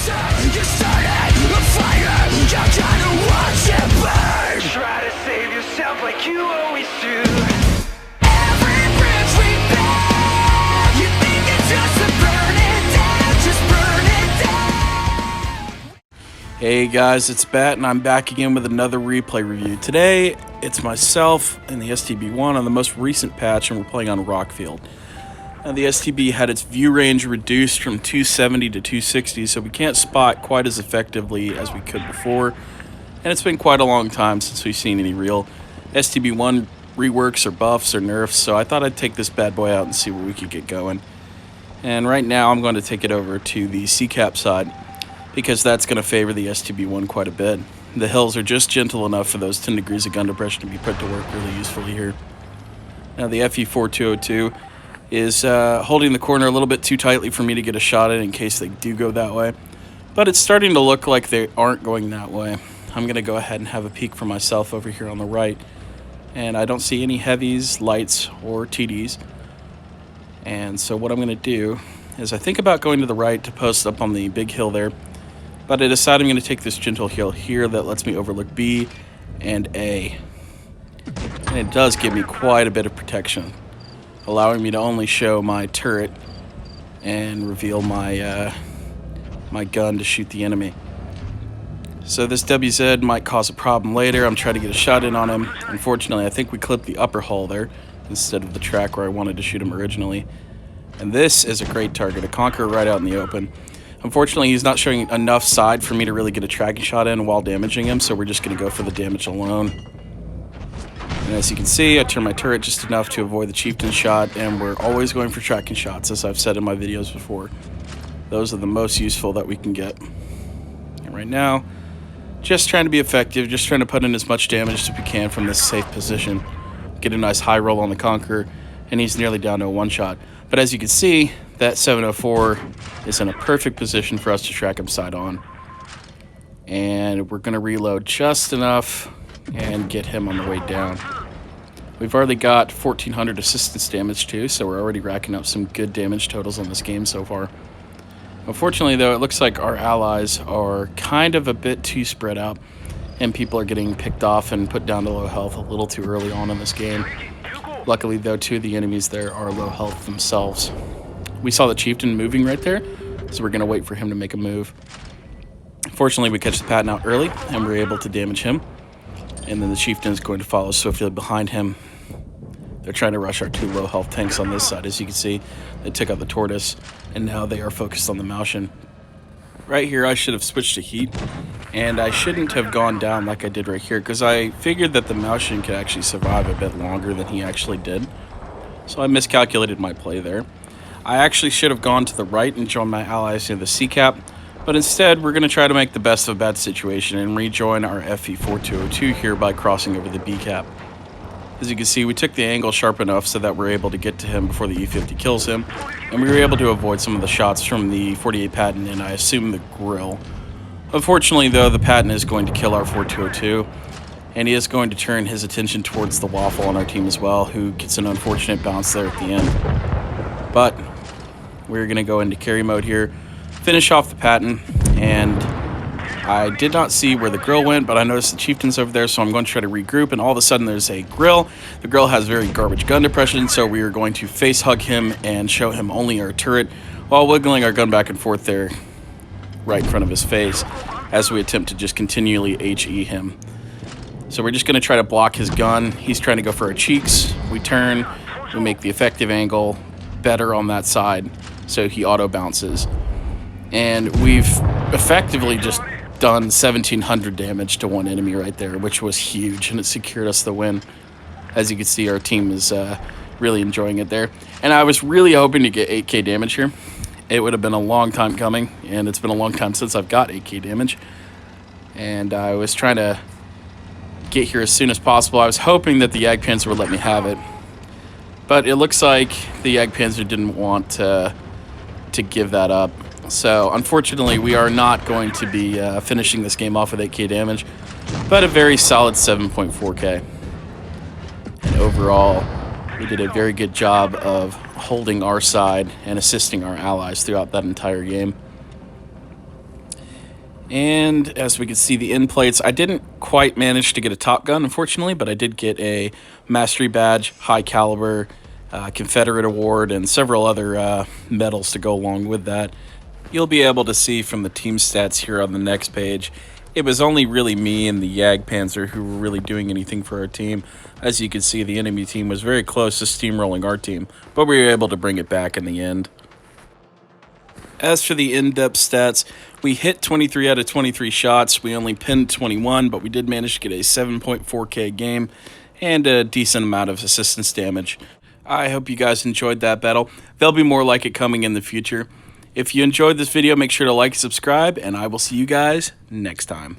You started a fire, you're gonna watch it burn. Try to save yourself like you always do. Every bridge we build, you think it's just to burn it down, just burn it down. Hey guys, it's Bat, and I'm back again with another replay review. Today, it's myself and the STB-1 on the most recent patch, and we're playing on Rockfield. Now, the STB had its view range reduced from 270 to 260, so we can't spot quite as effectively as we could before. And it's been quite a long time since we've seen any real STB-1 reworks or buffs or nerfs, so I thought I'd take this bad boy out and see where we could get going. And right now, I'm going to take it over to the C-cap side, because that's going to favor the STB-1 quite a bit. The hills are just gentle enough for those 10 degrees of gun depression to be put to work really usefully here. Now, the FE-4202 is holding the corner a little bit too tightly for me to get a shot in case they do go that way. But it's starting to look like they aren't going that way. I'm going to go ahead and have a peek for myself over here on the right. And I don't see any heavies, lights, or TDs. And so what I'm going to do is I think about going to the right to post up on the big hill there. But I decide I'm going to take this gentle hill here that lets me overlook B and A. And it does give me quite a bit of protection, allowing me to only show my turret and reveal my my gun to shoot the enemy. So this WZ might cause a problem later. I'm trying to get a shot in on him. Unfortunately, I think we clipped the upper hull there instead of the track where I wanted to shoot him originally. And this is a great target, a Conqueror right out in the open. Unfortunately, he's not showing enough side for me to really get a tracking shot in while damaging him, so we're just going to go for the damage alone. And as you can see, I turn my turret just enough to avoid the chieftain shot, and we're always going for tracking shots, as I've said in my videos before. Those are the most useful that we can get. And right now, just trying to be effective, just trying to put in as much damage as we can from this safe position. Get a nice high roll on the Conqueror, and he's nearly down to a one-shot. But as you can see, that 704 is in a perfect position for us to track him side on. And we're going to reload just enough and get him on the way down. We've already got 1400 assistance damage too, so we're already racking up some good damage totals on this game so far. Unfortunately though, it looks like our allies are kind of a bit too spread out, and people are getting picked off and put down to low health a little too early on in this game. Luckily though, two of the enemies there are low health themselves. We saw the chieftain moving right there, so we're going to wait for him to make a move. Fortunately, we catch the Patton out early, and we're able to damage him. And then the chieftain is going to follow swiftly behind him. They're trying to rush our two low health tanks on this side. As you can see, they took out the tortoise, and now they are focused on the Maushan. Right here, I should have switched to heat, and I shouldn't have gone down like I did right here, because I figured that the Maushan could actually survive a bit longer than he actually did. So I miscalculated my play there. I actually should have gone to the right and joined my allies near the C-cap, but instead we're going to try to make the best of a bad situation and rejoin our FE-4202 here by crossing over the B-cap. As you can see, we took the angle sharp enough so that we're able to get to him before the E-50 kills him, and we were able to avoid some of the shots from the 48 Patton and I assume the grill. Unfortunately though, the Patton is going to kill our 4202, and he is going to turn his attention towards the Waffle on our team as well, who gets an unfortunate bounce there at the end. But we're going to go into carry mode here, finish off the Patton, and I did not see where the grill went, but I noticed the chieftain's over there, so I'm going to try to regroup, and all of a sudden there's a grill. The grill has very garbage gun depression, so we are going to face hug him and show him only our turret while wiggling our gun back and forth there right in front of his face as we attempt to just continually HE him. So we're just going to try to block his gun. He's trying to go for our cheeks. We turn, we make the effective angle better on that side, so he auto bounces, and we've effectively just done 1700 damage to one enemy right there, which was huge, and it secured us the win. As you can see, our team is really enjoying it there, and I was really hoping to get 8k damage here. It would have been a long time coming, and it's been a long time since I've got 8k damage, and I was trying to get here as soon as possible. I was hoping that the Jagdpanzer would let me have it, but it looks like the Jagdpanzer didn't want to give that up. So unfortunately, we are not going to be finishing this game off with 8k damage, but a very solid 7.4k. And overall, we did a very good job of holding our side and assisting our allies throughout that entire game. And as we can see, the end plates, I didn't quite manage to get a Top Gun, unfortunately, but I did get a Mastery Badge, High Caliber, Confederate Award, and several other medals to go along with that. You'll be able to see from the team stats here on the next page. It was only really me and the Jagdpanzer who were really doing anything for our team. As you can see, the enemy team was very close to steamrolling our team, but we were able to bring it back in the end. As for the in-depth stats, we hit 23 out of 23 shots. We only pinned 21, but we did manage to get a 7.4k game and a decent amount of assistance damage. I hope you guys enjoyed that battle. There'll be more like it coming in the future. If you enjoyed this video, make sure to like and subscribe, and I will see you guys next time.